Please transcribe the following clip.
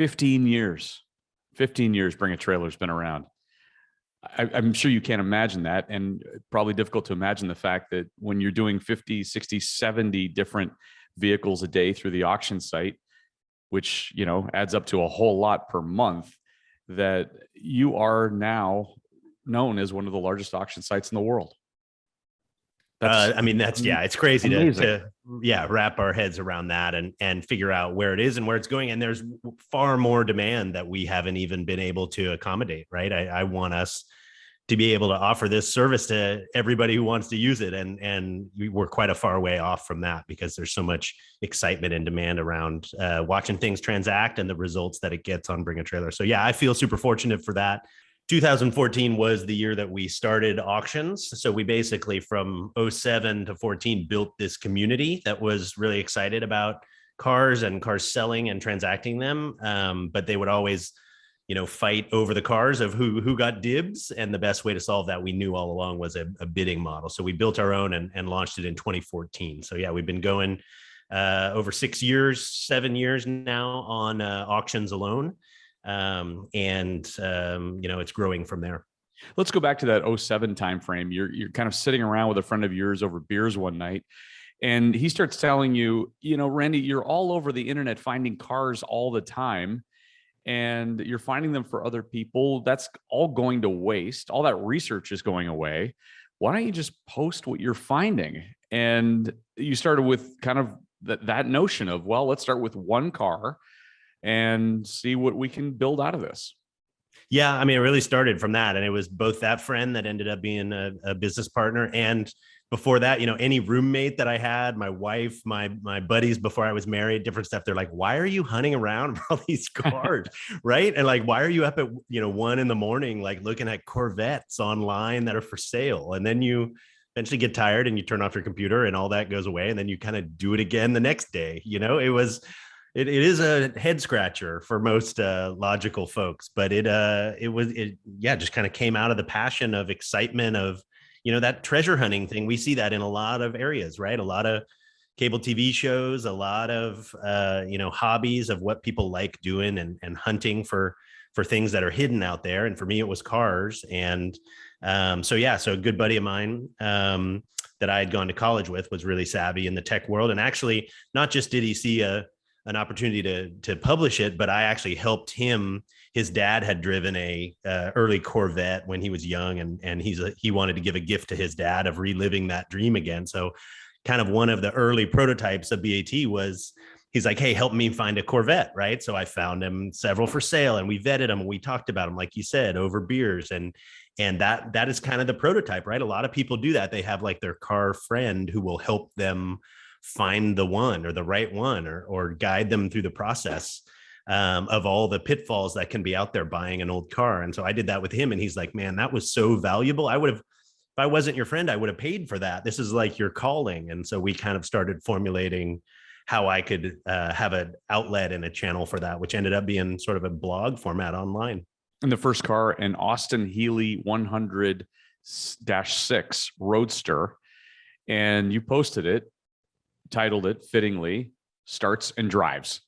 15 years. 15 years Bring a Trailer's been around. I'm sure you can't imagine that, and probably difficult to imagine the fact that when you're doing 50, 60, 70 different vehicles a day through the auction site, which, adds up to a whole lot per month, that you are now known as one of the largest auction sites in the world. It's crazy amazing. to wrap our heads around that and figure out where it is and where it's going. And there's far more demand that we haven't even been able to accommodate, right? I want us to be able to offer this service to everybody who wants to use it. And we're quite a far way off from that because there's so much excitement and demand around watching things transact and the results that it gets on Bring a Trailer. So yeah, I feel super fortunate for that. 2014 was the year that we started auctions. So we basically from 07 to 14 built this community that was really excited about cars and cars selling and transacting them. But they would always, fight over the cars of who got dibs. And the best way to solve that, we knew all along, was a bidding model. So we built our own and launched it in 2014. So yeah, we've been going over 7 years now on auctions alone. It's growing from there. Let's go back to that 07 timeframe. You're kind of sitting around with a friend of yours over beers one night, and he starts telling you, Randy, you're all over the internet finding cars all the time, and you're finding them for other people. That's all going to waste. All that research is going away. Why don't you just post what you're finding? And you started with kind of that notion of, well, let's start with one car and see what we can build out of this. Yeah, it really started from that. And it was both that friend that ended up being a business partner. And before that, any roommate that I had, my wife, my buddies before I was married, different stuff. They're like, why are you hunting around for all these cars? Right. And like, why are you up at, 1 a.m, like looking at Corvettes online that are for sale? And then you eventually get tired and you turn off your computer and all that goes away. And then you kind of do it again the next day. It is a head scratcher for most logical folks, but it just kind of came out of the passion of excitement of, that treasure hunting thing. We see that in a lot of areas, right? A lot of cable TV shows, a lot of, hobbies of what people like doing and hunting for things that are hidden out there. And for me, it was cars. And so a good buddy of mine that I had gone to college with was really savvy in the tech world. And actually, not just did he see an opportunity to publish it, but I actually helped him. His dad had driven a early Corvette when he was young, and he wanted to give a gift to his dad of reliving that dream again. So kind of one of the early prototypes of BAT was, he's like, hey, help me find a Corvette, right? So I found him several for sale, and we vetted them, and we talked about them, like you said, over beers, and that is kind of the prototype, right? A lot of people do that. They have like their car friend who will help them find the one or the right one, or guide them through the process of all the pitfalls that can be out there buying an old car. And so I did that with him, and he's like, man, that was so valuable. If I wasn't your friend, I would have paid for that. This is like your calling. And so we kind of started formulating how I could have an outlet and a channel for that, which ended up being sort of a blog format online. And the first car, an Austin Healey 100-6 Roadster, and you posted it, titled it fittingly, Starts and Drives.